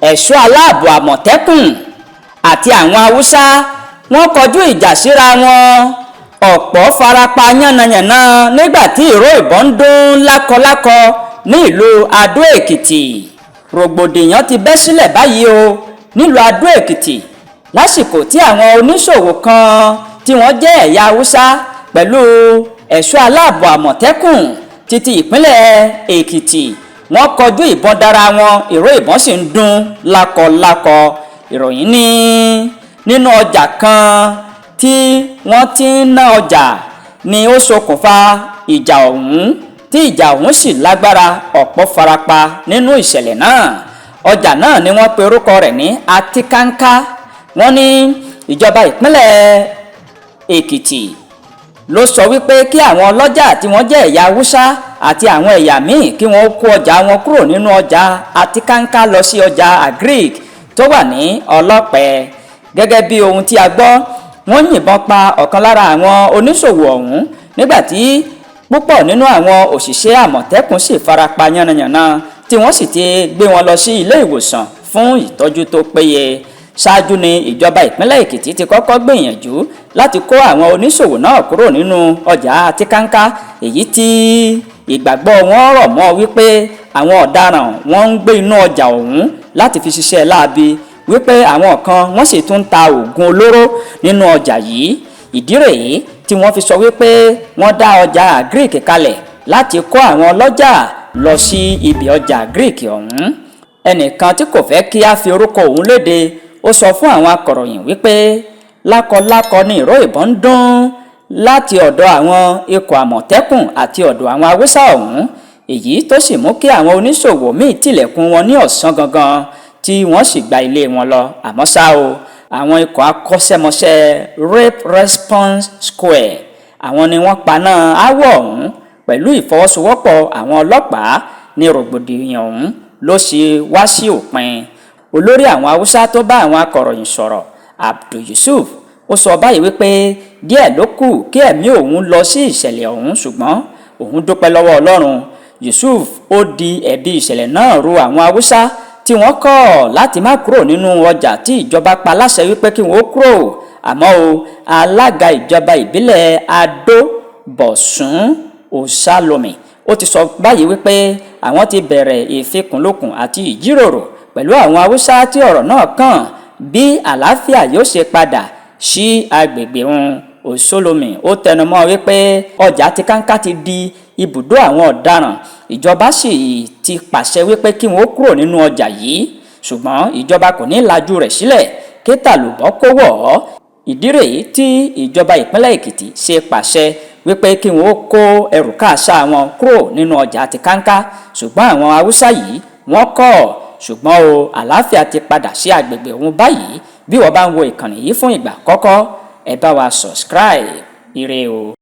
ẹ̀ṣọ́ aláàbò Àmọ̀tẹ́kùn àti àwọn Haúsá wọ́n kọjú ìjà síra wọn. ọ̀pọ̀ farapa yánnayànna nígbà tí ìró ìbọn ń dún lákọlákọ ní ìlú Adó Èkìtì. rògbòdìyàn ti bẹ́ sílẹ̀ báyìí o nílùú Adó Èkìtì lásìkò tí àwọn oníṣòwò kan tí wọ́n jẹ́ ẹ̀yà Haúsá pẹ̀lú ẹ̀ṣọ́ aláàbò Àmọ̀tẹ́kùn títí ìpínlẹ̀ Èkìtì wọ́n kọjú ìbọn dára wọn, ìró ìbọn sì ń dún lákọlákọ. ìròyìn ní nínú ọjà kan tí wọ́n ti ń ná ọjà ni ó ṣokùnfà ìjà ọ̀hún, tí ìjà ọ̀hún sì lágbára, ọ̀pọ̀ farapa nínú ìṣẹ̀lẹ̀ náà. ọjà náà ni wọ́n pe orúkọ rẹ̀ ní Atikanka. wọ́n ní ìjọba ìpínlẹ̀ Èkìtì ló sọ wípé kí àwọn ọlọ́jà tí wọ́n jẹ́ ẹ̀yà Haúsá àti àwọn ẹ̀yà míì kí wọ́n kó ọjà wọn kúrò nínú ọjà Atikanka lọ sí ọjà Agric tó wà ní Ọlọ́pẹ. gẹ́gẹ́ bí ohun tí a gbọ́, wọ́n yìnbọn pa ọ̀kan lára àwọn oníṣòwò ọ̀hún nígbà tí púpọ̀ nínú àwọn òṣìṣẹ́ Àmọ̀tẹ́kùn sì farapa yánnayànna tí wọ́n sì ti gbé wọn lọ sí ilé ìwòsàn fún ìtọ́jú tó péye. ṣáájú ni ìjọba ìpínlẹ̀ Èkìtì ti kọ́kọ́ gbìyànjú láti kó àwọn oníṣòwò náà kúrò nínú ọjà Atikanka, èyí tí ìgbàgbọ́ wọn rọ̀ mọ́ wípé àwọn ọ̀daràn wọ́n ń gbé inú ọjà ọ̀hún láti fi ṣiṣẹ́ láabi, wípé àwọn kan wọ́n sì tún ń ta oògùn olóró nínú ọjà yìí. ìdí rèé tí wọ́n fi sọ wípé wọ́n dá ọjà Agric kalẹ̀ láti kó àwọn ọlọ́jà lọ sí ibi ọjà Agric ọ̀hún. ẹnìkan tí kò fẹ́ kí á fi orúkọ òun léde ó sọ fún àwọn akọ̀ròyìn wípé lákọlákọ ni ìró ìbọn ń dún láti ọ̀dọ̀ àwọn ikọ̀ Àmọ̀tẹ́kùn àti ọ̀dọ̀ àwọn Haúsá ọ̀hún, èyí tó sì mú kí àwọn oníṣòwò míì tilẹ̀kùn wọn ní ọ̀sán gangan tí wọ́n sì gba ilé wọn lọ. àmọ́ ṣá o, àwọn ikọ̀ akọ́ṣẹ́mọṣẹ́ Rape Response Square àwọn ni wọ́n paná aáwọ̀ ọ̀hún pẹ̀lú ìfọwọ́sowọ́pọ̀ àwọn ọlọ́pàá ní rògbòdìyàn ọ̀hún ló ṣe wá sí òpin. olórí àwọn Haúsá tó bá àwọn akọ̀ròyìn sọ̀rọ̀, Abdul Yusuf, ó sọ báyìí wípé díẹ̀ ló kù kí ẹ̀mí òun lọ sí ìṣẹ̀lẹ̀ ọ̀hún, ṣùgbọ́n òun dúpẹ́ lọ́wọ́ Ọlọ́run. Yusuf ó di ẹ̀bi ìṣẹ̀lẹ̀ náà ru àwọn Haúsá tí wọ́n kọ̀ láti má kúrò nínú ọjà tí ìjọba pa láṣẹ wípé kí wọ́n kúrò. àmọ́ o, alága ìjọba ìbílẹ̀ Adó Bọ̀sún Òṣàlómì ó ti sọ báyìí wípé àwọn ti bẹ̀rẹ̀ ìfikùnlukùn àti ìjíròrò pẹ̀lú àwọn Haúsá tí ọ̀rọ̀ náà kàn bí àlàáfíà yóò ṣe padà sí agbègbè wọn. Òṣàlómì ó tẹnumọ́ wípé ọjà Atikanka ti di ibùdó àwọn ọ̀daràn, ìjọba sì ti pàṣẹ wípé kí wọ́n kúrò nínú ọjà yìí, ṣùgbọ́n ìjọba kò ní lajú rẹ̀ sílẹ̀ kí tàlùbọ́ kó wọ̀ ọ́. ìdí rèé tí ìjọba ìpínlẹ̀ Èkìtì ṣe pàṣẹ wípé kí wọ́n kó ẹrù káàsà wọn kúrò nínú ọjà Atikanka, ṣùgbọ́n àwọn Haúsá yìí wọ́n kọ̀. ṣùgbọ́n o, àlàáfíà ti padà sí agbègbè òun báyìí. bí wọ́n bá ń wo ìkànnì yìí fún ìgbà àkọ́kọ́, ẹ bá wa subscribe. ire o.